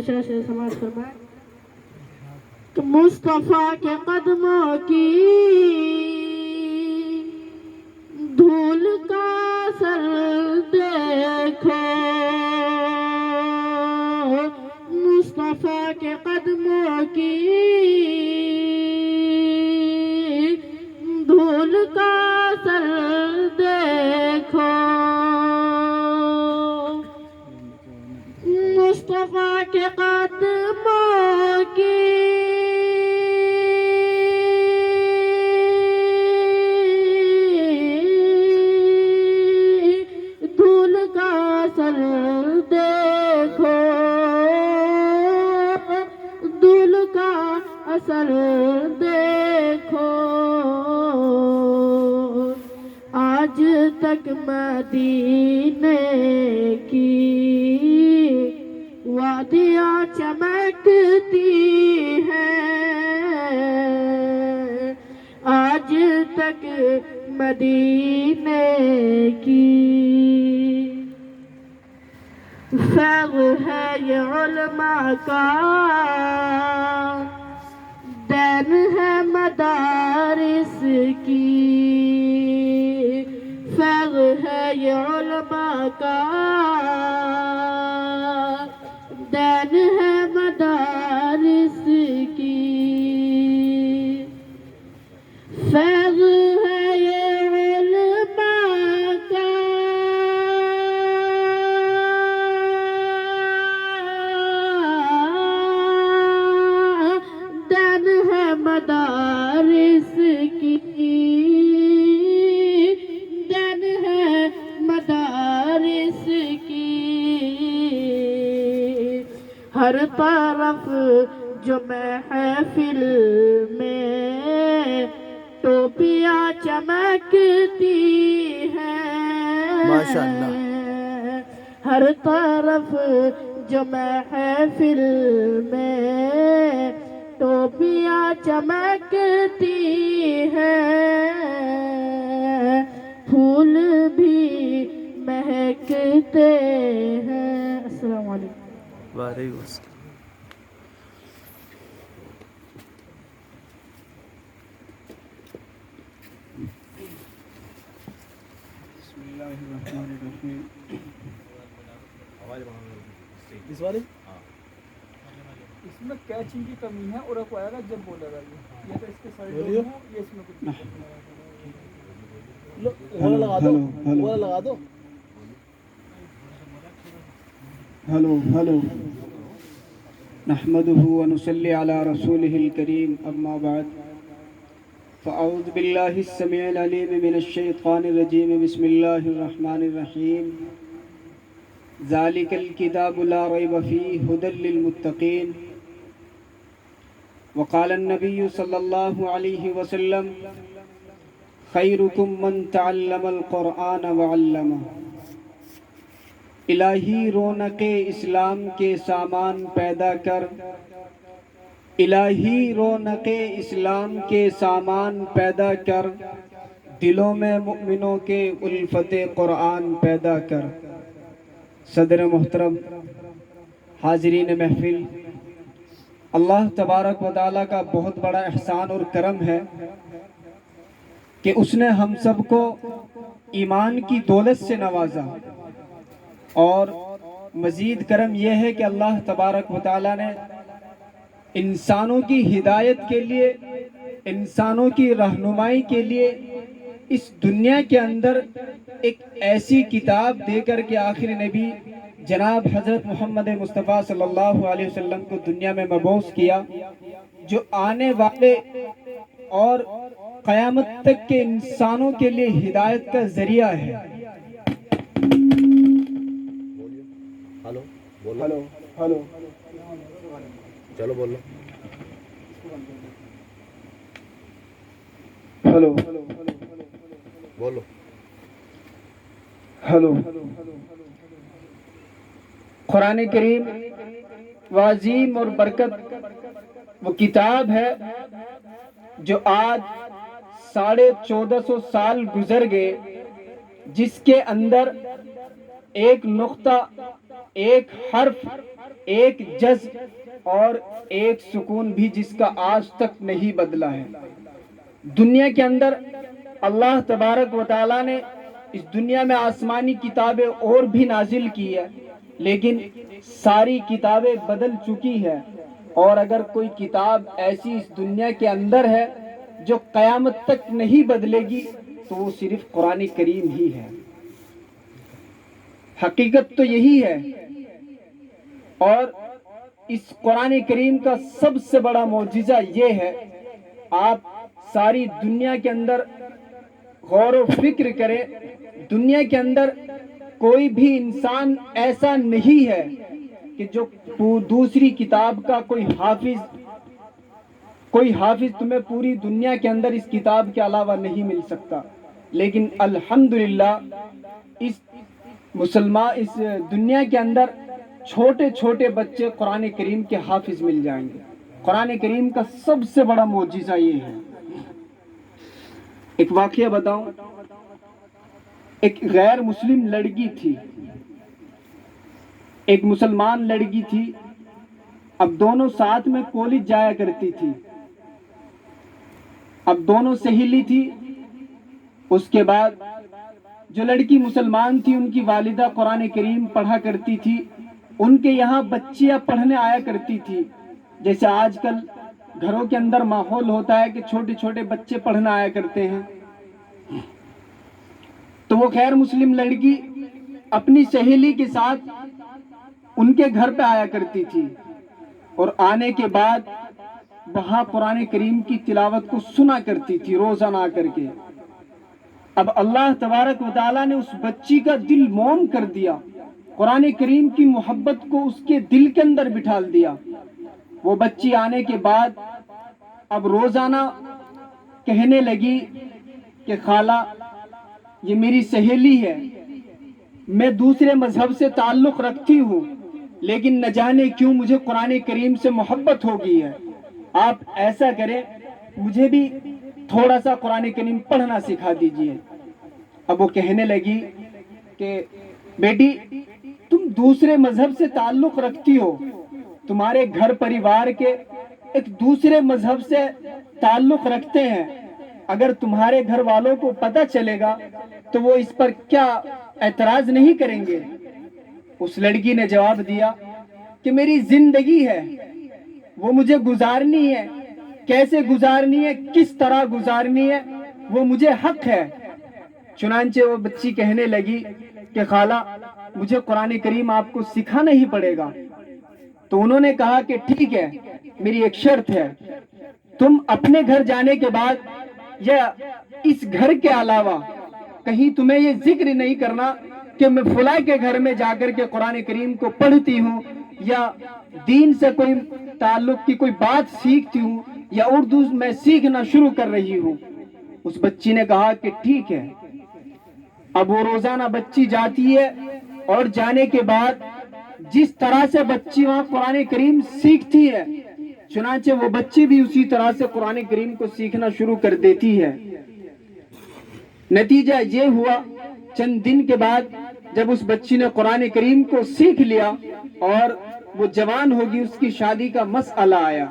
دوسرا شعر سماعت فرمائیں کہ مصطفیٰ کے قدموں کی دھول کا اثر دیکھو، مصطفیٰ کے قدموں کی دھول کا اثر دیکھو، مصطفیٰ کے قدموں کی دھول کا اثر دیکھو، دھول کا اثر دیکھو، آج تک مدینے کی وادیاں چمکتی ہیں، آج تک مدینے کی فیض ہے یہ علماء کا، دین ہے مدارس کی، فیض ہے یہ علماء کا، دین ہے مدارس کی، فیض ہے یہ علماء کا، دین ہے مدارس کی، دین ہے مدارس کی، ہر طرف جو محفل میں ٹوپیاں چمکتی ہیں، ماشاءاللہ، ہر طرف جو محفل میں ٹوپیاں چمکتی ہیں، پھول بھی مہکتے ہیں۔ السلام علیکم۔ وعلیکم السلام۔ بسم اللہ الرحمن الرحیم۔ اس والے اس میں کیا چیز کی کمی ہے اور کو آئے گا جب بولا گا یہ تو اس کے سائڈ بولیے۔ ہو یہ اس میں کچھ والا لگا دو، والا لگا دو۔ ہلو ہلو نحمده ونصلي على رسوله الكريم اما بعد فاعوذ بالله السميع العليم من الشيطان الرجيم بسم الله الرحمن الرحيم ذلك الكتاب لا ريب فيه هدى للمتقين وقال النبي صلى الله عليه وسلم خيركم من تعلم القرآن وعلمه۔ الہی رونق اسلام کے سامان پیدا کر، الہی رونق اسلام کے سامان پیدا کر، دلوں میں مؤمنوں کے الفت قرآن پیدا کر۔ صدر محترم، حاضرین محفل، اللہ تبارک و تعالیٰ کا بہت بڑا احسان اور کرم ہے کہ اس نے ہم سب کو ایمان کی دولت سے نوازا، اور مزید کرم یہ ہے کہ اللہ تبارک و تعالیٰ نے انسانوں کی ہدایت کے لیے، انسانوں کی رہنمائی کے لیے اس دنیا کے اندر ایک ایسی کتاب دے کر کے آخر نبی جناب حضرت محمد مصطفیٰ صلی اللہ علیہ وسلم کو دنیا میں مبعوث کیا، جو آنے والے اور قیامت تک کے انسانوں کے لیے ہدایت کا ذریعہ ہے۔ ہلو بولو، ہلو ہلو چلو بولو۔ ہلو بولو۔ ہلو قرآن کریم وعظیم اور برکت وہ کتاب ہے جو آج 1450 سال گزر گئے، جس کے اندر ایک نقطہ، ایک حرف ایک جذب اور ایک سکون بھی جس کا آج تک نہیں بدلا ہے۔ دنیا کے اندر اللہ تبارک و تعالیٰ نے اس دنیا میں آسمانی کتابیں اور بھی نازل کی ہے، لیکن ساری کتابیں بدل چکی ہے، اور اگر کوئی کتاب ایسی اس دنیا کے اندر ہے جو قیامت تک نہیں بدلے گی تو وہ صرف قرآن کریم ہی ہے۔ حقیقت تو یہی ہے، اور اس قرآن کریم کا سب سے بڑا معجزہ یہ ہے، آپ ساری دنیا کے اندر غور و فکر کریں، دنیا کے اندر کوئی بھی انسان ایسا نہیں ہے کہ جو دوسری کتاب کا کوئی حافظ تمہیں پوری دنیا کے اندر اس کتاب کے علاوہ نہیں مل سکتا، لیکن الحمدللہ اس دنیا کے اندر چھوٹے چھوٹے بچے قرآن کریم کے حافظ مل جائیں گے۔ قرآن کریم کا سب سے بڑا معجزہ یہ ہے۔ ایک واقعہ بتاؤں، ایک غیر مسلم لڑکی تھی، ایک مسلمان لڑکی تھی، اب دونوں ساتھ میں کالج جایا کرتی تھی، اب دونوں سہیلی تھی۔ اس کے بعد جو لڑکی مسلمان تھی ان کی والدہ قرآن کریم پڑھا کرتی تھی، ان کے یہاں بچیاں پڑھنے آیا کرتی تھی، جیسے آج کل گھروں کے اندر ماحول ہوتا ہے کہ چھوٹے چھوٹے بچے پڑھنے آیا کرتے ہیں۔ تو وہ غیر مسلم لڑکی اپنی سہیلی کے ساتھ ان کے گھر پہ آیا کرتی تھی، اور آنے کے بعد وہاں قرآن کریم کی تلاوت کو سنا کرتی تھی روزانہ آ کر کے۔ اب اللہ تبارک و تعالیٰ نے اس بچی کا دل موم کر دیا، قرآن کریم کی محبت کو اس کے دل کے اندر بٹھال دیا۔ وہ بچی آنے کے بعد اب روزانہ کہنے لگی کہ خالہ یہ میری سہیلی ہے، میں دوسرے مذہب سے تعلق رکھتی ہوں، لیکن نہ جانے کیوں مجھے قرآن کریم سے محبت ہو گئی ہے، آپ ایسا کریں مجھے بھی تھوڑا سا قرآن کریم پڑھنا سکھا دیجئے۔ اب وہ کہنے لگی کہ بیٹی تم دوسرے مذہب سے تعلق رکھتی ہو، تمہارے گھر پریوار کے ایک دوسرے مذہب سے تعلق رکھتے ہیں، اگر تمہارے گھر والوں کو پتہ چلے گا تو وہ اس پر کیا اعتراض نہیں کریں گے؟ اس لڑکی نے جواب دیا کہ میری زندگی ہے، وہ مجھے گزارنی ہے، کیسے گزارنی ہے، کس طرح گزارنی ہے، وہ مجھے حق ہے۔ چنانچہ وہ بچی کہنے لگی کہ خالہ مجھے قرآن کریم آپ کو سکھانا ہی پڑے گا۔ تو انہوں نے کہا کہ ٹھیک ہے، میری ایک شرط ہے، تم اپنے گھر جانے کے بعد یا اس گھر کے علاوہ کہیں تمہیں یہ ذکر نہیں کرنا کہ میں فلاں کے گھر میں جا کر کے قرآن کریم کو پڑھتی ہوں، یا دین سے کوئی تعلق کی کوئی بات سیکھتی ہوں، یا اردو میں سیکھنا شروع کر رہی ہوں۔ اس بچی نے کہا کہ ٹھیک ہے۔ اب وہ روزانہ بچی جاتی ہے، اور جانے کے بعد جس طرح سے بچی وہاں قرآن کریم سیکھتی ہے، چنانچہ وہ بچی بھی اسی طرح سے قرآن کریم کو سیکھنا شروع کر دیتی ہے۔ نتیجہ یہ ہوا چند دن کے بعد جب اس بچی نے قرآن کریم کو سیکھ لیا اور وہ جوان ہوگی، اس کی شادی کا مسئلہ آیا۔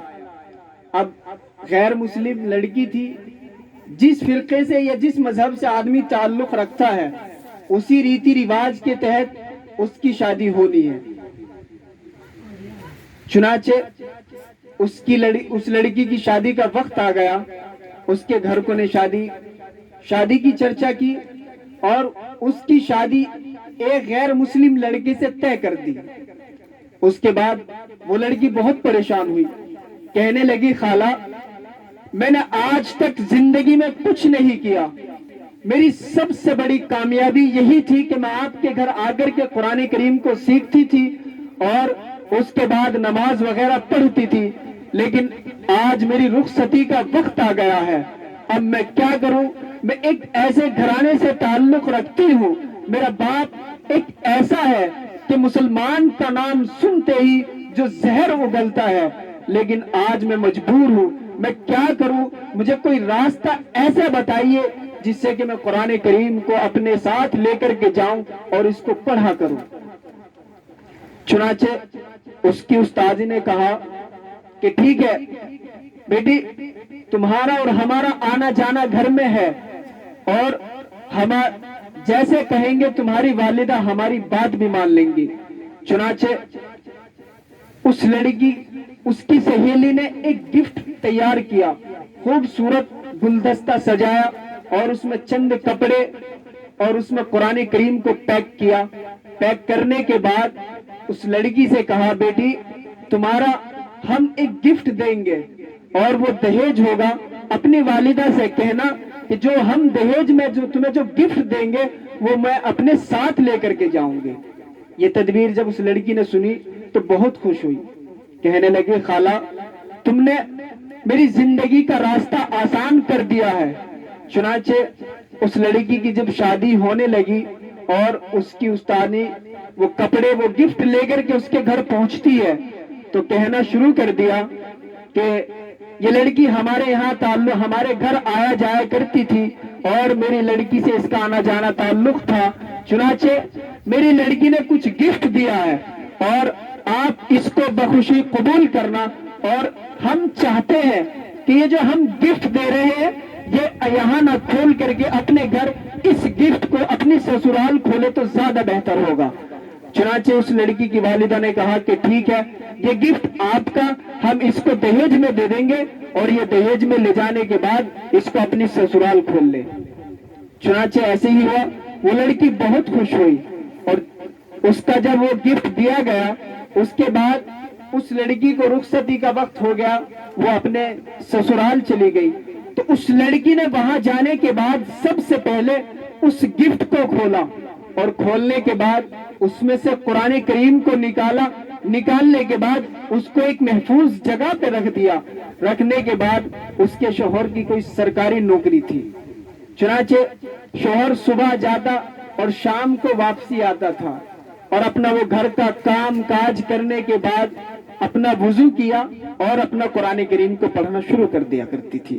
اب غیر مسلم لڑکی تھی، جس فرقے سے یا جس مذہب سے آدمی تعلق رکھتا ہے اسی ریتی رواج کے تحت اس کی شادی ہونی ہے۔ چنانچہ اس لڑکی کی شادی کا وقت آ گیا، اس کے گھر کو نے شادی کی چرچا کی، اور اس کی شادی ایک غیر مسلم لڑکے سے طے کر دی۔ اس کے بعد وہ لڑکی بہت پریشان ہوئی، کہنے لگی خالہ میں نے آج تک زندگی میں کچھ نہیں کیا، میری سب سے بڑی کامیابی یہی تھی کہ میں آپ کے گھر آ کر کے قرآن کریم کو سیکھتی تھی اور اس کے بعد نماز وغیرہ پڑھتی تھی، لیکن آج میری رخصتی کا وقت آ گیا ہے، اب میں کیا کروں؟ میں ایک ایسے گھرانے سے تعلق رکھتی ہوں، میرا باپ ایک ایسا ہے کہ مسلمان کا نام سنتے ہی جو زہر اگلتا ہے، لیکن آج میں مجبور ہوں، میں کیا کروں؟ مجھے کوئی راستہ ایسا بتائیے جس سے کہ میں قرآن کریم کو اپنے ساتھ لے کر کے جاؤں اور اس کو پڑھا کروں۔ چنانچہ اس کی استاذی نے کہا کہ ٹھیک ہے بیٹی، تمہارا اور ہمارا آنا جانا گھر میں ہے، اور ہم جیسے کہیں گے تمہاری والدہ ہماری بات بھی مان لیں گی۔ چنانچہ اس لڑکی، اس کی سہیلی نے ایک گفٹ تیار کیا، خوبصورت گلدستہ سجایا اور اس میں چند کپڑے اور اس میں قرآن کریم کو پیک کیا۔ پیک کرنے کے بعد اس لڑکی سے کہا بیٹی تمہارا ہم ایک گفٹ دیں گے اور وہ دہیج ہوگا، اپنی والدہ سے کہنا کہ جو ہم دہیج میں جو تمہیں جو گفٹ دیں گے وہ میں اپنے ساتھ لے کر کے جاؤں گے۔ یہ تدبیر جب اس لڑکی نے سنی تو بہت خوش ہوئی، کہنے لگی خالہ تم نے میری زندگی کا راستہ آسان کر دیا ہے۔ چنانچہ اس لڑکی کی جب شادی ہونے لگی اور اس کی استانی وہ کپڑے وہ گفٹ لے کر کے اس کے گھر پہنچتی ہے تو کہنا شروع کر دیا کہ یہ لڑکی ہمارے یہاں تعلق ہمارے گھر آیا جایا کرتی تھی اور میری لڑکی سے اس کا آنا جانا تعلق تھا، چنانچہ میری لڑکی نے کچھ گفٹ دیا ہے اور آپ اس کو بخوشی قبول کرنا، اور ہم چاہتے ہیں کہ یہ جو ہم گفٹ دے رہے ہیں یہ یہاں نہ کھول کر کے اپنے گھر اس گفٹ کو اپنی سسرال کھولے تو زیادہ بہتر ہوگا۔ چنانچہ اس لڑکی کی والدہ نے کہا کہ ٹھیک ہے یہ گفٹ آپ کا ہم اس کو دہیج میں دے دیں گے اور یہ دہیج میں لے جانے کے بعد اس کو اپنی سسرال کھول لے۔ چنانچہ ایسے ہی ہوا، وہ لڑکی بہت خوش ہوئی اور اس کا جب وہ گفٹ دیا گیا اس کے بعد اس لڑکی کو رخصتی کا وقت ہو گیا، وہ اپنے سسرال چلی گئی۔ تو اس لڑکی نے وہاں جانے کے بعد سب سے پہلے اس گفٹ کو کھولا اور کھولنے کے بعد اس میں سے قرآن کریم کو نکالنے کے بعد اس کو ایک محفوظ جگہ پہ رکھ دیا۔ رکھنے کے بعد اس کے شوہر کی کوئی سرکاری نوکری تھی، چنانچہ شوہر صبح جاتا اور شام کو واپسی آتا تھا اور اپنا وہ گھر کا کام کاج کرنے کے بعد اپنا وضو کیا اور اپنا قرآن کریم کو پڑھنا شروع کر دیا کرتی تھی۔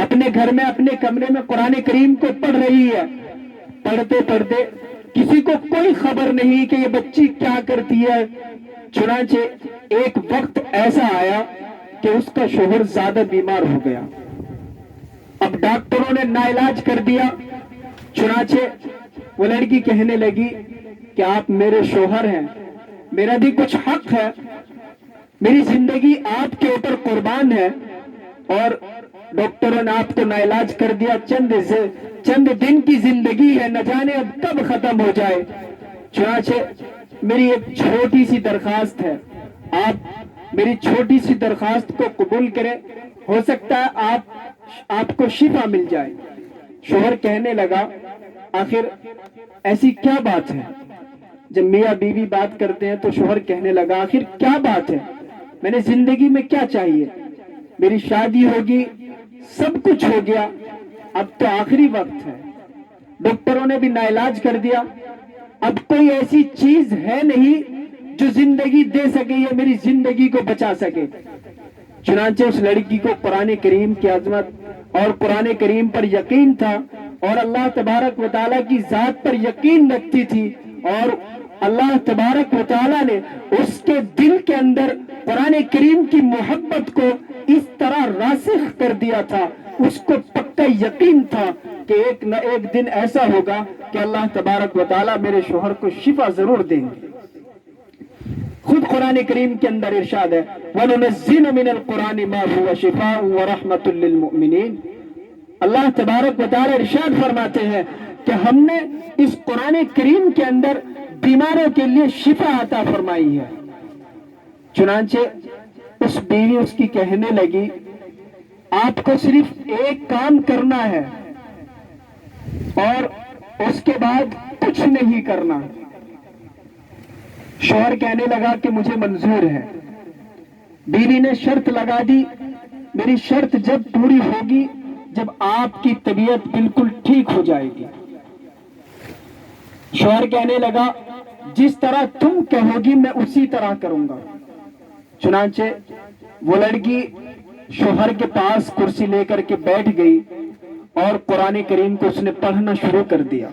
اپنے گھر میں اپنے کمرے میں قرآن کریم کو پڑھ رہی ہے، پڑھتے پڑھتے کسی کو کوئی خبر نہیں کہ یہ بچی کیا کرتی ہے۔ چنانچہ ایک وقت ایسا آیا کہ اس کا شوہر زیادہ بیمار ہو گیا، اب ڈاکٹروں نے ناعلاج کر دیا۔ چنانچہ وہ لڑکی کہنے لگی کہ آپ میرے شوہر ہیں، میرا بھی کچھ حق ہے، میری زندگی آپ کے اوپر قربان ہے اور ڈاکٹروں نے آپ کو ناعلاج کر دیا، چند دن کی زندگی ہے، نہ جانے اب کب ختم ہو جائے۔ چنانچہ میری ایک چھوٹی سی درخواست ہے، آپ میری چھوٹی سی درخواست کو قبول کریں، ہو سکتا ہے آپ کو شفا مل جائے۔ شوہر کہنے لگا آخر ایسی کیا بات ہے؟ جب میاں بیوی بات کرتے ہیں تو شوہر کہنے لگا آخر کیا بات ہے، میں نے زندگی میں کیا چاہیے، میری شادی ہوگی، سب کچھ ہو گیا، اب تو آخری وقت ہے، ڈاکٹروں نے بھی ناعلاج کر دیا، اب کوئی ایسی چیز ہے نہیں جو زندگی دے سکے یا میری زندگی کو بچا سکے۔ چنانچہ اس لڑکی کو قرآن کریم کی عظمت اور قرآن کریم پر یقین تھا اور اللہ تبارک و تعالیٰ کی ذات پر یقین رکھتی تھی، اور اللہ تبارک و تعالیٰ نے اس کے دل کے اندر قرآن کریم کی محبت کو اس طرح راسخ کر دیا تھا، اس کو پکا یقین تھا کہ ایک نہ ایک دن ایسا ہوگا کہ اللہ تبارک و تعالیٰ میرے شوہر کو شفا ضرور دیں گے۔ خود قرآن کریم کے اندر ارشاد ہے وَنُنَزِّلُ مِنَ الْقُرْآنِ مَا هُوَ شِفَاءٌ وَرَحْمَةٌ لِّلْمُؤْمِنِينَ۔ اللہ تبارک و تعالیٰ ارشاد فرماتے ہیں کہ ہم نے اس قرآن کریم کے اندر بیماروں کے لیے شفا عطا فرمائی ہے۔ چنانچہ اس بیوی اس کی کہنے لگی آپ کو صرف ایک کام کرنا ہے اور اس کے بعد کچھ نہیں کرنا۔ شوہر کہنے لگا کہ مجھے منظور ہے۔ بیوی نے شرط لگا دی میری شرط جب پوری ہوگی جب آپ کی طبیعت بالکل ٹھیک ہو جائے گی۔ شوہر کہنے لگا جس طرح تم کہو گی میں اسی طرح کروں گا۔ چنانچہ وہ لڑکی شوہر کے پاس کرسی لے کر کے بیٹھ گئی اور قرآن کریم کو اس نے پڑھنا شروع کر دیا۔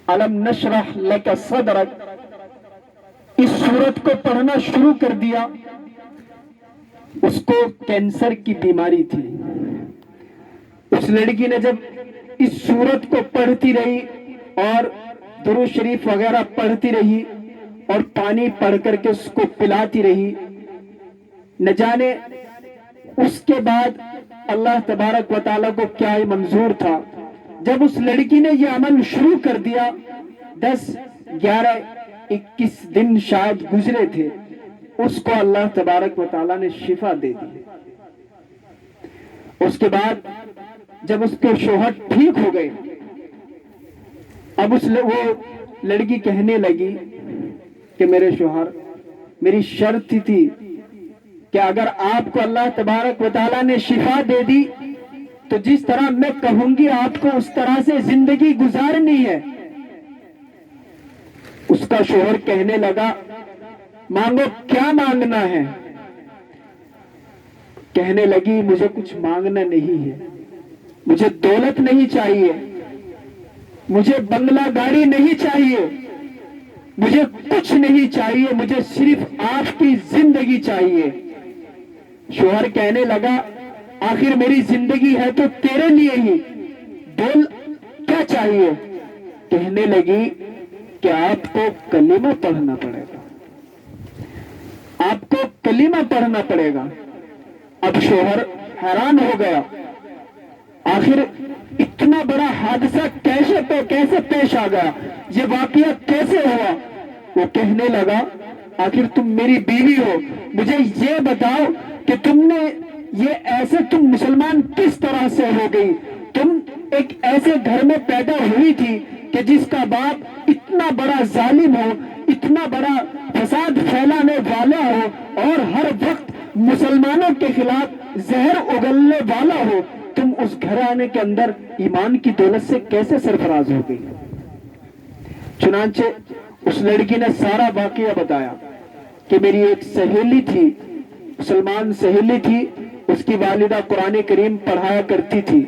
الم نشرح لک صدرک اس سورت کو پڑھنا شروع کر دیا، اس کو کینسر کی بیماری تھی۔ اس لڑکی نے جب اس سورت کو پڑھتی رہی اور درود شریف وغیرہ پڑھتی رہی اور پانی پڑھ کر کے اس کو پلاتی رہی، نہ جانے اس کے بعد اللہ تبارک و تعالیٰ کو کیا منظور تھا۔ جب اس لڑکی نے یہ عمل شروع کر دیا، 10 11 21 دن شاید گزرے تھے، اس کو اللہ تبارک و تعالیٰ نے شفا دے دی۔ اس کے بعد جب اس کے شوہر ٹھیک ہو گئے، اب وہ لڑکی کہنے لگی کہ میرے شوہر، میری شرط تھی کہ اگر آپ کو اللہ تبارک و تعالیٰ نے شفا دے دی تو جس طرح میں کہوں گی آپ کو اس طرح سے زندگی گزارنی ہے۔ اس کا شوہر کہنے لگا مانگو، کیا مانگنا ہے؟ کہنے لگی مجھے کچھ مانگنا نہیں ہے، مجھے دولت نہیں چاہیے، مجھے بنگلہ گاڑی نہیں چاہیے، مجھے کچھ نہیں چاہیے، مجھے صرف آپ کی زندگی چاہیے۔ شوہر کہنے لگا آخر میری زندگی ہے تو تیرے لیے ہی، بول کیا چاہیے؟ کہنے لگی کہ آپ کو کلمہ پڑھنا پڑے گا، آپ کو کلمہ پڑھنا پڑے گا۔ اب شوہر حیران ہو گیا، آخر اتنا بڑا حادثہ کیسے پیش آ گیا، یہ واقعہ کیسے ہوا؟ وہ کہنے لگا آخر تم میری بیوی ہو، مجھے یہ بتاؤ کہ تم نے یہ ایسے تم مسلمان کس طرح سے ہو گئی؟ تم ایک ایسے گھر میں پیدا ہوئی تھی کہ جس کا باپ اتنا بڑا ظالم ہو، اتنا بڑا فساد پھیلانے والا ہو اور ہر وقت مسلمانوں کے خلاف زہر اگلنے والا ہو، تم اس گھرانے کے اندر ایمان کی دولت سے کیسے سرفراز ہو گئی؟ چنانچہ اس لڑکی نے سارا واقعہ بتایا کہ میری ایک سہیلی تھی، مسلمان سہیلی تھی، اس کی والدہ قرآن کریم پڑھایا کرتی تھی،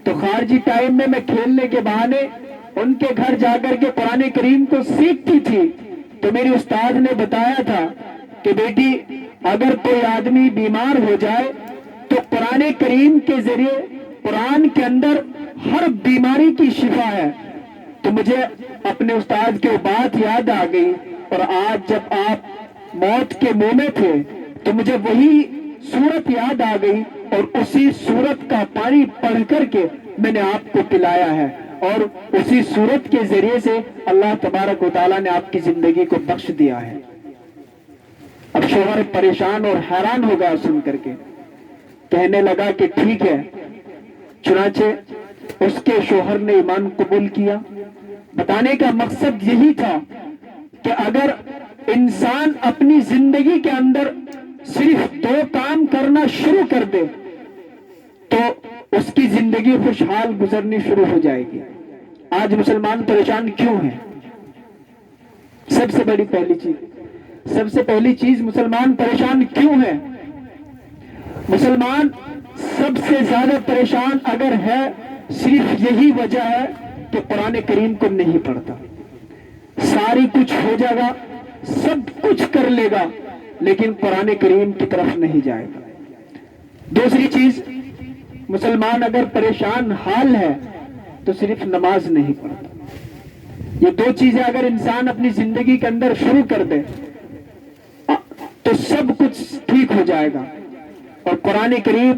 تو خارجی ٹائم میں کھیلنے کے بہانے ان کے گھر جا کر کے قرآن کریم کو سیکھتی تھی۔ تو میری استاد نے بتایا تھا کہ بیٹی اگر کوئی آدمی بیمار ہو جائے تو قرآن کریم کے ذریعے قرآن کے اندر ہر بیماری کی شفا ہے۔ تو مجھے اپنے استاد کی بات یاد آ گئی، اور آج جب آپ موت کے منہ میں تھے تو مجھے وہی سورت یاد آ گئی، اور اسی سورت کا پانی پڑھ کر کے میں نے آپ کو پلایا ہے، اور اسی سورت کے ذریعے سے اللہ تبارک و تعالیٰ نے آپ کی زندگی کو بخش دیا ہے۔ اب شوہر پریشان اور حیران ہو گیا سن کر کے، کہنے لگا کہ ٹھیک ہے۔ چنانچہ اس کے شوہر نے ایمان قبول کیا۔ بتانے کا مقصد یہی تھا کہ اگر انسان اپنی زندگی کے اندر صرف 2 کام کرنا شروع کر دے تو اس کی زندگی خوشحال گزرنی شروع ہو جائے گی۔ آج مسلمان پریشان کیوں ہیں؟ سب سے پہلی چیز مسلمان پریشان کیوں ہے؟ مسلمان سب سے زیادہ پریشان اگر ہے، صرف یہی وجہ ہے کہ قرآن کریم کو نہیں پڑھتا۔ ساری کچھ ہو جائے گا، سب کچھ کر لے گا، لیکن قرآن کریم کی طرف نہیں جائے گا۔ دوسری چیز، مسلمان اگر پریشان حال ہے تو صرف نماز نہیں پڑھتا۔ یہ 2 چیزیں اگر انسان اپنی زندگی کے اندر شروع کر دے تو سب کچھ ٹھیک ہو جائے گا۔ اور قرآن کریم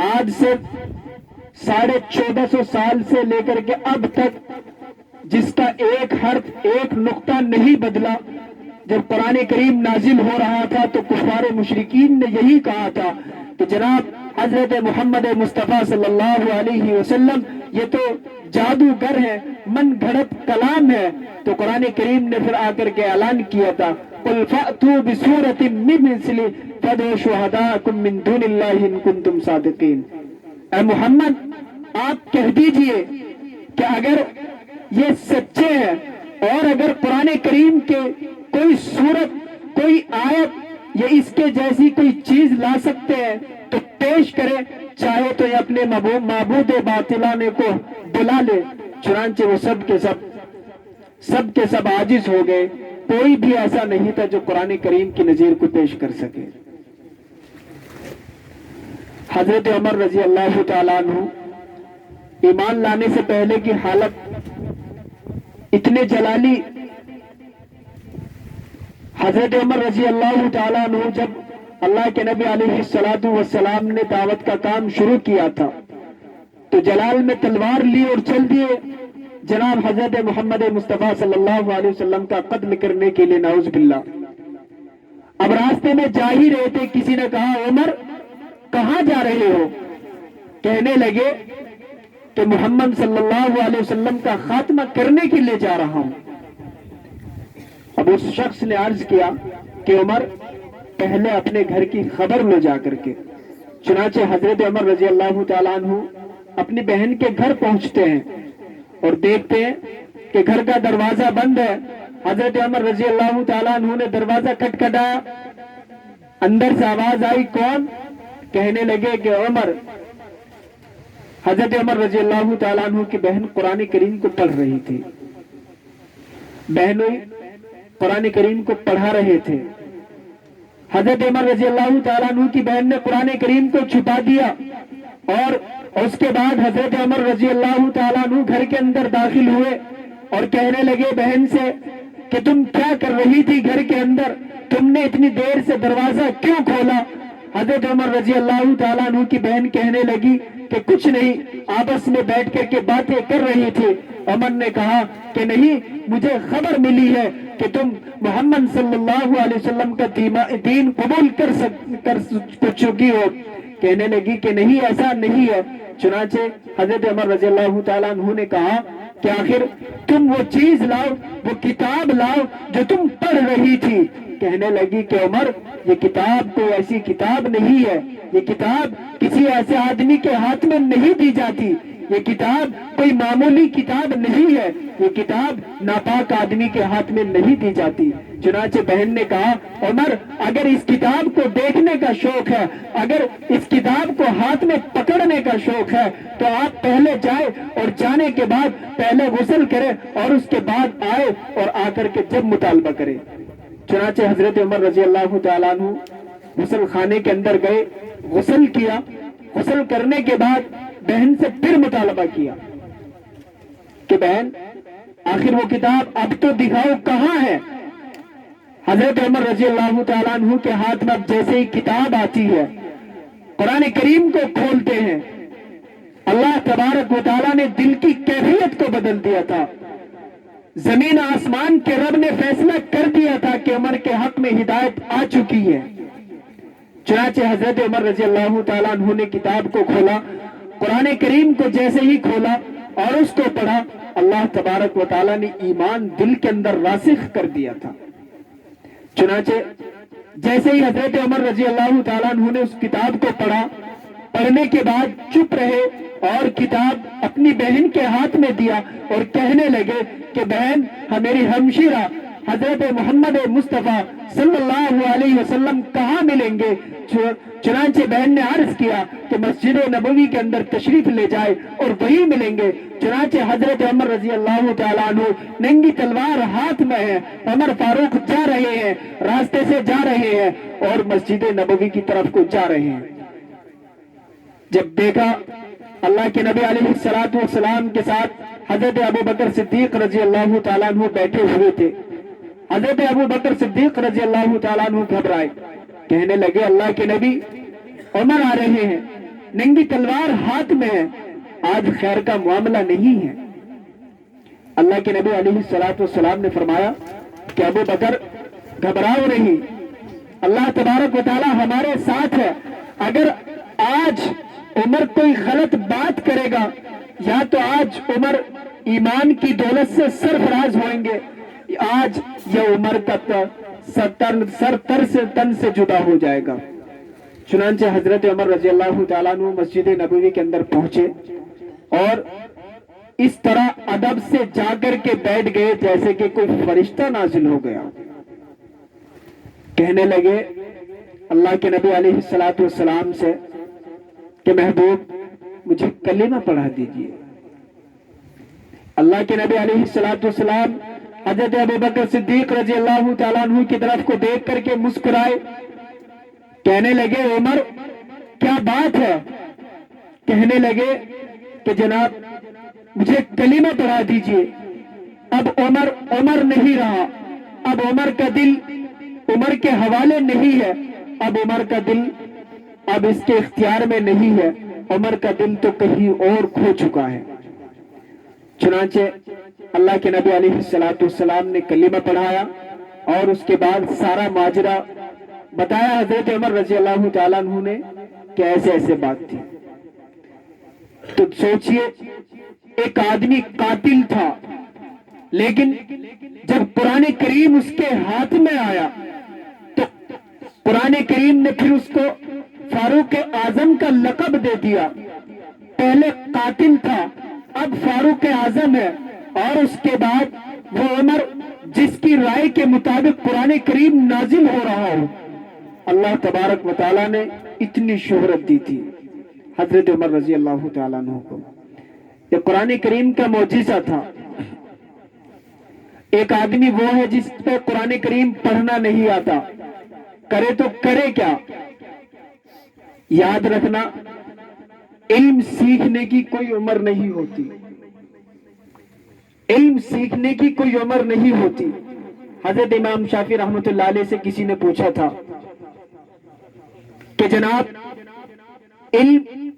آج سے 1450 سال سے لے کر کے اب تک جس کا ایک حرف، ایک نقطہ نہیں بدلا۔ جب قرآن کریم نازل ہو رہا تھا تو کفار مشرکین نے یہی کہا تھا کہ جناب حضرت محمد مصطفیٰ صلی اللہ علیہ وسلم یہ تو جادوگر ہے، من گھڑت کلام ہے۔ تو قرآن کریم نے پھر آ کر کے اعلان کیا تھا قُلْ فَأْتُوا بِسُورَةٍ مِّن مِّثْلِهِ فَادْعُوا شُهَدَاءَكُم مِّن دُونِ اللَّهِ إِن كُنتُمْ صَادِقِينَ۔ اے محمد آپ کہہ دیجئے کہ اگر یہ سچے ہیں اور اگر قرآن کریم کے کوئی سورت، کوئی آیت یا اس کے جیسی کوئی چیز لا سکتے ہیں تو پیش کرے، چاہے تو یہ اپنے معبود باطلانے کو بلا لے۔ چنانچہ وہ سب کے سب عاجز ہو گئے، کوئی بھی ایسا نہیں تھا جو قرآن کریم کی نظیر کو پیش کر سکے۔ حضرت عمر رضی اللہ تعالیٰ عنہ ایمان لانے سے پہلے کی حالت اتنے جلالی، حضرت عمر رضی اللہ تعالیٰ عنہ جب اللہ کے نبی علیہ الصلوۃ والسلام نے دعوت کا کام شروع کیا تھا تو جلال میں تلوار لی اور چل دیے جناب حضرت محمد مصطفیٰ صلی اللہ علیہ وسلم کا قتل کرنے کے لیے، نعوذ باللہ۔ اب راستے میں جا ہی رہے تھے، کسی نے کہا عمر کہاں جا رہے ہو؟ کہنے لگے کہ محمد صلی اللہ علیہ وسلم کا خاتمہ کرنے کے لیے جا رہا ہوں۔ اب اس شخص نے عرض کیا کہ عمر پہلے اپنے گھر کی خبر لو جا کر کے۔ چنانچہ حضرت عمر رضی اللہ تعالیٰ عنہ اپنی بہن کے گھر پہنچتے ہیں اور دیکھتے ہیں کہ گھر کا دروازہ بند ہے۔ حضرت عمر رضی اللہ تعالیٰ عنہ نے دروازہ کھٹکھٹایا، اندر سے آواز آئی، کون؟ کہنے لگے کہ عمر۔ حضرت عمر رضی اللہ تعالیٰ عنہ کی بہن قرآن کریم کو پڑھ رہی تھی، بہنوئی قرآن کریم کو پڑھا رہے تھے۔ حضرت عمر رضی اللہ تعالیٰ عنہ کی بہن نے قرآن کریم کو چھپا دیا اور اس کے بعد حضرت عمر رضی اللہ تعالیٰ عنہ گھر کے اندر داخل ہوئے اور کہنے لگے بہن سے کہ تم کیا کر رہی تھی گھر کے اندر؟ تم نے اتنی دیر سے دروازہ کیوں کھولا؟ حضرت عمر رضی اللہ تعالیٰ عنہ کی بہن کہنے لگی کہ کچھ نہیں، آپس میں بیٹھ کر کے باتیں کر رہی تھی۔ عمر نے کہا کہ نہیں، مجھے خبر ملی ہے کہ تم محمد صلی اللہ علیہ وسلم کا دین قبول کر چکی ہو۔ کہنے لگی کہ نہیں، ایسا نہیں ہے۔ چنانچہ حضرت عمر رضی اللہ تعالیٰ عنہ نے کہا کہ آخر تم وہ چیز لاؤ، وہ کتاب لاؤ جو تم پڑھ رہی تھی۔ کہنے لگی کہ عمر یہ کتاب کوئی ایسی کتاب نہیں ہے، یہ کتاب کسی ایسے آدمی کے ہاتھ میں نہیں دی جاتی، یہ کتاب کوئی معمولی کتاب نہیں ہے، یہ کتاب ناپاک آدمی کے ہاتھ میں نہیں دی جاتی۔ چنانچہ بہن نے کہا عمر اگر اس کتاب کو دیکھنے کا شوق ہے، اگر اس کتاب کو ہاتھ میں پکڑنے کا شوق ہے تو آپ پہلے جائے اور جانے کے بعد پہلے غسل کرے اور اس کے بعد آئے اور آ کر کے جب مطالبہ کرے۔ چنانچہ حضرت عمر رضی اللہ تعالیٰ عنہ غسل خانے کے اندر گئے، غسل کیا، غسل کرنے کے بعد بہن سے پھر مطالبہ کیا کہ بہن آخر وہ کتاب اب تو دکھاؤ کہاں ہے؟ حضرت عمر رضی اللہ تعالیٰ عنہ کے ہاتھ میں اب جیسے ہی کتاب آتی ہے، قرآن کریم کو کھولتے ہیں، اللہ تبارک و تعالیٰ نے دل کی کیفیت کو بدل دیا تھا۔ زمین آسمان کے رب نے فیصلہ کر دیا تھا کہ عمر کے حق میں ہدایت آ چکی ہے۔ چنانچہ حضرت عمر رضی اللہ تعالیٰ عنہ نے کتاب کو کھولا، قرآن کریم کو جیسے ہی کھولا اور اس کو پڑھا، اللہ تبارک و تعالیٰ نے ایمان دل کے اندر راسخ کر دیا تھا۔ چنانچہ جیسے ہی حضرت عمر رضی اللہ تعالیٰ عنہ نے اس کتاب کو پڑھا، پڑھنے کے بعد چپ رہے اور کتاب اپنی بہن کے ہاتھ میں دیا اور کہنے لگے کہ بہن میری ہمشیرہ حضرت محمد مصطفیٰ صلی اللہ علیہ وسلم کہاں ملیں گے؟ چنانچہ بہن نے عرض کیا کہ مسجد نبوی کے اندر تشریف لے جائے اور وہی ملیں گے۔ چنانچہ حضرت عمر رضی اللہ تعالیٰ عنہ ننگی تلوار ہاتھ میں ہے، عمر فاروق جا رہے ہیں، راستے سے جا رہے ہیں اور مسجد نبوی کی طرف کو جا رہے ہیں۔ جب دیکھا اللہ کے نبی علیہ الصلوۃ والسلام کے ساتھ حضرت ابو بکر صدیق رضی اللہ تعالیٰ عنہ بیٹھے ہوئے تھے، حضرت ابو بکر صدیق رضی اللہ تعالیٰ عنہ گھبرائے، کہنے لگے اللہ کے نبی عمر آ رہے ہیں، ننگی تلوار ہاتھ میں ہے، آج خیر کا معاملہ نہیں ہے۔ اللہ کے نبی علیہ الصلوۃ والسلام نے فرمایا کہ ابو بکر گھبراؤ نہیں، اللہ تبارک و تعالیٰ ہمارے ساتھ ہے۔ اگر آج عمر کوئی غلط بات کرے گا یا تو آج عمر ایمان کی دولت سے سرفراز ہوئیں گے، آج یہ عمر کا سر تر سے تن سے جدا ہو جائے گا۔ چنانچہ حضرت عمر رضی اللہ تعالیٰ عنہ مسجد نبوی کے اندر پہنچے اور اس طرح ادب سے جا کر کے بیٹھ گئے جیسے کہ کوئی فرشتہ نازل ہو گیا۔ کہنے لگے اللہ کے نبی علیہ الصلوۃ والسلام سے کہ محبوب مجھے کلمہ پڑھا دیجئے۔ اللہ کے نبی علیہ الصلوۃ والسلام حضرت ابوبکر صدیق رضی اللہ تعالیٰ عنہ کی طرف کو دیکھ کر کے مسکرائے، کہنے لگے عمر کیا بات ہے؟ کہنے لگے کہ جناب مجھے کلمہ پڑھا دیجئے۔ اب عمر نہیں رہا، اب عمر کا دل عمر کے حوالے نہیں ہے، اب عمر کا دل اب اس کے اختیار میں نہیں ہے، عمر کا دل تو کہیں اور کھو چکا ہے۔ چنانچہ اللہ کے نبی علیہ السلام نے کلمہ پڑھایا اور اس کے بعد سارا ماجرا بتایا حضرت عمر رضی اللہ تعالیٰ عنہ نے کہ ایسے ایسے بات تھی۔ تو سوچئے ایک آدمی قاتل تھا، لیکن جب قرآن کریم اس کے ہاتھ میں آیا تو قرآن کریم نے پھر اس کو فاروق اعظم کا لقب دے دیا۔ پہلے قاتل تھا، اب فاروق اعظم ہے، اور اس کے بعد وہ عمر جس کی رائے کے مطابق قرآن کریم نازل ہو رہا ہو، اللہ تبارک و تعالیٰ نے اتنی شہرت دی تھی حضرت عمر رضی اللہ تعالیٰ عنہ کو۔ یہ قرآن کریم کا معجزہ تھا۔ ایک آدمی وہ ہے جس پہ قرآن کریم پڑھنا نہیں آتا، کرے تو کرے کیا؟ یاد رکھنا، علم سیکھنے کی کوئی عمر نہیں ہوتی، علم سیکھنے کی کوئی عمر نہیں ہوتی۔ حضرت امام شافعی رحمۃ اللہ علیہ سے کسی نے پوچھا تھا کہ جناب علم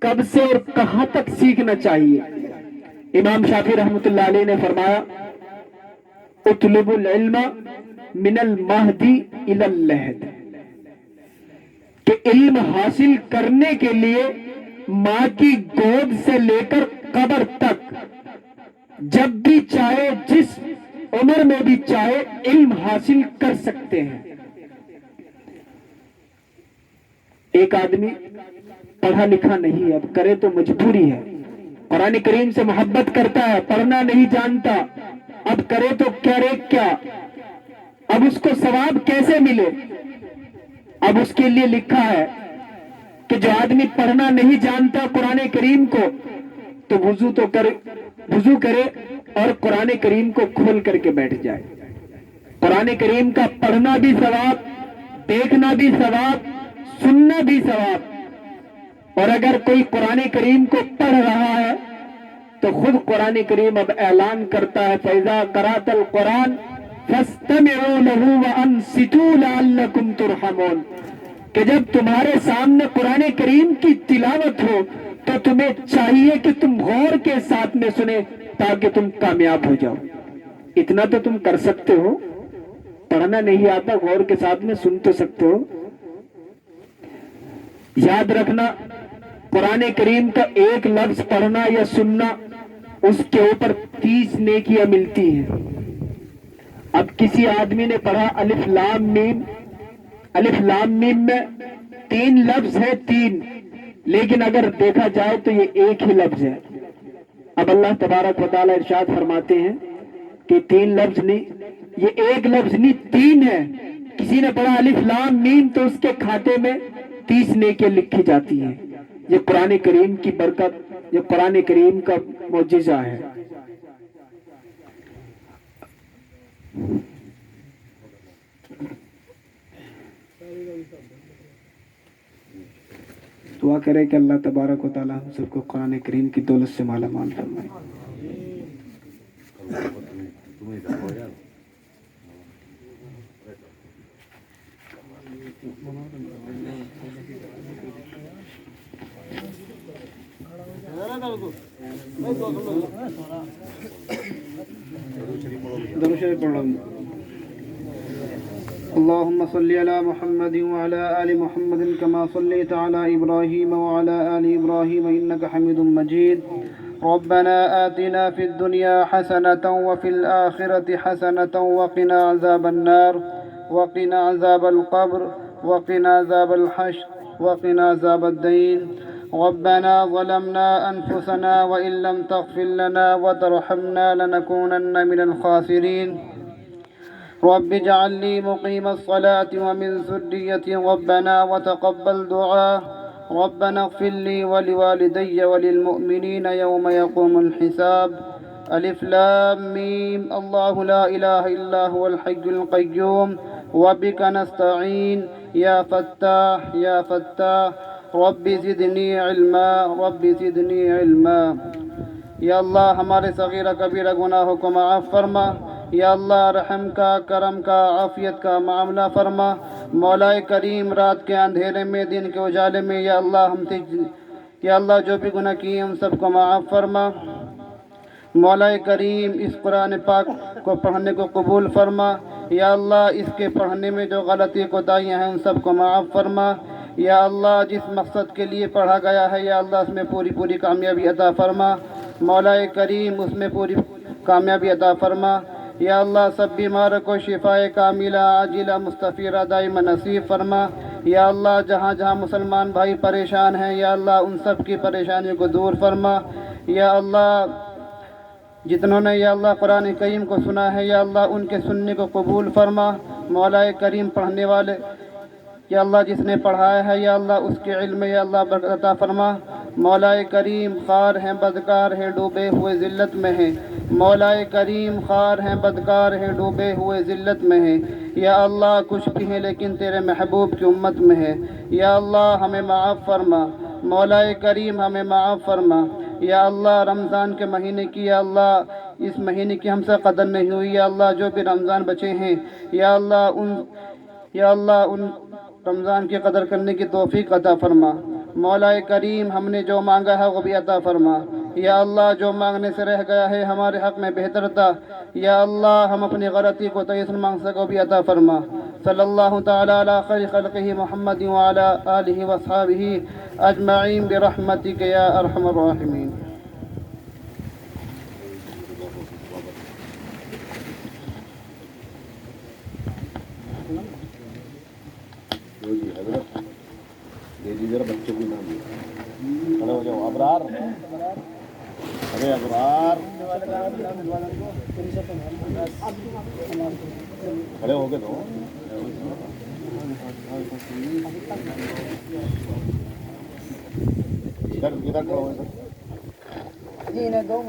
کب سے اور کہاں تک سیکھنا چاہیے؟ امام شافعی رحمۃ اللہ علیہ نے فرمایا اطلب العلم من المہدی الی اللحد، کہ علم حاصل کرنے کے لیے ماں کی گود سے لے کر قبر تک جب بھی چاہے جس عمر میں بھی چاہے علم حاصل کر سکتے ہیں۔ ایک آدمی پڑھا لکھا نہیں ہے، اب کرے تو مجبوری ہے، قرآن کریم سے محبت کرتا ہے، پڑھنا نہیں جانتا، اب کرے تو کرے کیا؟ اب اس کو ثواب کیسے ملے؟ اب اس کے لیے لکھا ہے کہ جو آدمی پڑھنا نہیں جانتا قرآن کریم کو تو وضو کرے اور قرآن کریم کو کھول کر کے بیٹھ جائے۔ قرآن کریم کا پڑھنا بھی ثواب، دیکھنا بھی ثواب، سننا بھی ثواب۔ اور اگر کوئی قرآن کریم کو پڑھ رہا ہے تو خود قرآن کریم اب اعلان کرتا ہے فَإِذَا قَرَأْتَ الْقُرْآنَ فَاسْتَمِعُوا لَهُ وَأَنصِتُوا لَعَلَّكُمْ تُرْحَمُونَ، کہ جب تمہارے سامنے قرآن کریم کی تلاوت ہو تو تمہیں چاہیے کہ تم غور کے ساتھ میں سنیں تاکہ تم کامیاب ہو جاؤ۔ اتنا تو تم کر سکتے ہو، پڑھنا نہیں آتا غور کے ساتھ میں سن تو سکتے ہو۔ یاد رکھنا، قرآن کریم کا ایک لفظ پڑھنا یا سننا اس کے اوپر 30 نیکیاں ملتی ہیں۔ اب کسی آدمی نے پڑھا الف لام میم، الف لام میم میں 3 لفظ ہے، 3، لیکن اگر دیکھا جائے تو یہ ایک ہی لفظ ہے۔ اب اللہ تبارک و تعالیٰ ارشاد فرماتے ہیں کہ 3 لفظ نہیں، یہ ایک لفظ نہیں، 3 ہے۔ کسی نے پڑھا الف لام میم تو اس کے کھاتے میں 30 نیکیاں لکھی جاتی ہیں۔ یہ قرآن کریم کی برکت، یہ قرآن کریم کا معجزہ ہے۔ دعا کرے کہ اللہ تبارک و تعالیٰ ہم سب کو قرآن کریم کی دولت سے مالا مال فرمائے۔ درود شریف پڑھ لو۔ اللهم صل على محمد وعلى آل محمد كما صليت على إبراهيم وعلى آل إبراهيم إنك حميد مجيد. ربنا آتنا في الدنيا حسنة وفي الآخرة حسنة وقنا عذاب النار وقنا عذاب القبر وقنا عذاب الحشر وقنا عذاب الدين. ربنا ظلمنا أنفسنا وإن لم تغفر لنا وترحمنا لنكونن من الخاسرين. رب اجعل لي مقيم الصلاة ومن ذريتي ربنا وتقبل دعاء. ربنا اغفر لي ولوالدي وللمؤمنين يوم يقوم الحساب. الف لام میم اللہ لا الہ الا هو الحی القیوم وبک نستعین یا فتاح یا فتاح رب زدنی علما رب زدنی علما۔ یا اللہ ہمارے صغیرہ کبیرہ گناہوں کو معاف فرما، یا اللہ رحم کا، کرم کا، عافیت کا معاملہ فرما۔ مولا کریم رات کے اندھیرے میں، دن کے اجالے میں یا اللہ یا اللہ جو بھی گناہ کیے ان سب کو معاف فرما۔ مولا کریم اس قرآن پاک کو پڑھنے کو قبول فرما، یا اللہ اس کے پڑھنے میں جو غلطی کوتاہیاں ہیں ان سب کو معاف فرما۔ یا اللہ جس مقصد کے لیے پڑھا گیا ہے یا اللہ اس میں پوری کامیابی عطا فرما۔ مولا کریم اس میں پوری کامیابی عطا فرما۔ یا اللہ سب بیماروں کو شفائے کاملہ عاجلہ مستفیرہ دائمہ نصیب فرما۔ یا اللہ جہاں جہاں مسلمان بھائی پریشان ہیں یا اللہ ان سب کی پریشانیوں کو دور فرما۔ یا اللہ جتنوں نے یا اللہ قرآن کریم کو سنا ہے یا اللہ ان کے سننے کو قبول فرما۔ مولا کریم پڑھنے والے یا اللہ جس نے پڑھایا ہے یا اللہ اس کے علم میں یا اللہ برکت عطا فرما۔ مولا کریم خوار ہیں بدکار ہیں ڈوبے ہوئے ذلت میں ہیں، مولا کریم خوار ہیں بدکار ہیں ڈوبے ہوئے ذلت میں ہیں، یا اللہ کچھ بھی ہیں لیکن تیرے محبوب کی امت میں ہے، یا اللہ ہمیں معاف فرما۔ مولا کریم ہمیں معاف فرما۔ یا اللہ رمضان کے مہینے کی یا اللہ اس مہینے کی ہم سے قدر نہیں ہوئی، یا اللہ جو بھی رمضان بچے ہیں یا اللہ ان رمضان کی قدر کرنے کی توفیق عطا فرما۔ مولا کریم ہم نے جو مانگا ہے وہ بھی عطا فرما۔ یا اللہ جو مانگنے سے رہ گیا ہے ہمارے حق میں بہتر تھا، یا اللہ ہم اپنی غلطی کو تیسر مانگ سکو بھی عطا فرما۔ صلی اللہ تعالی علی خیر خلقہ محمد وعلی آلہ وصحبہ اجمعین برحمتک یا ارحم الراحمین۔ جی حضرت دے دیجیے ذرا بچوں کو نام دیا، کھڑے ہو جاؤ ابرار، ارے ابرار کھڑے ہو کے دو، ادھر کھڑے ہو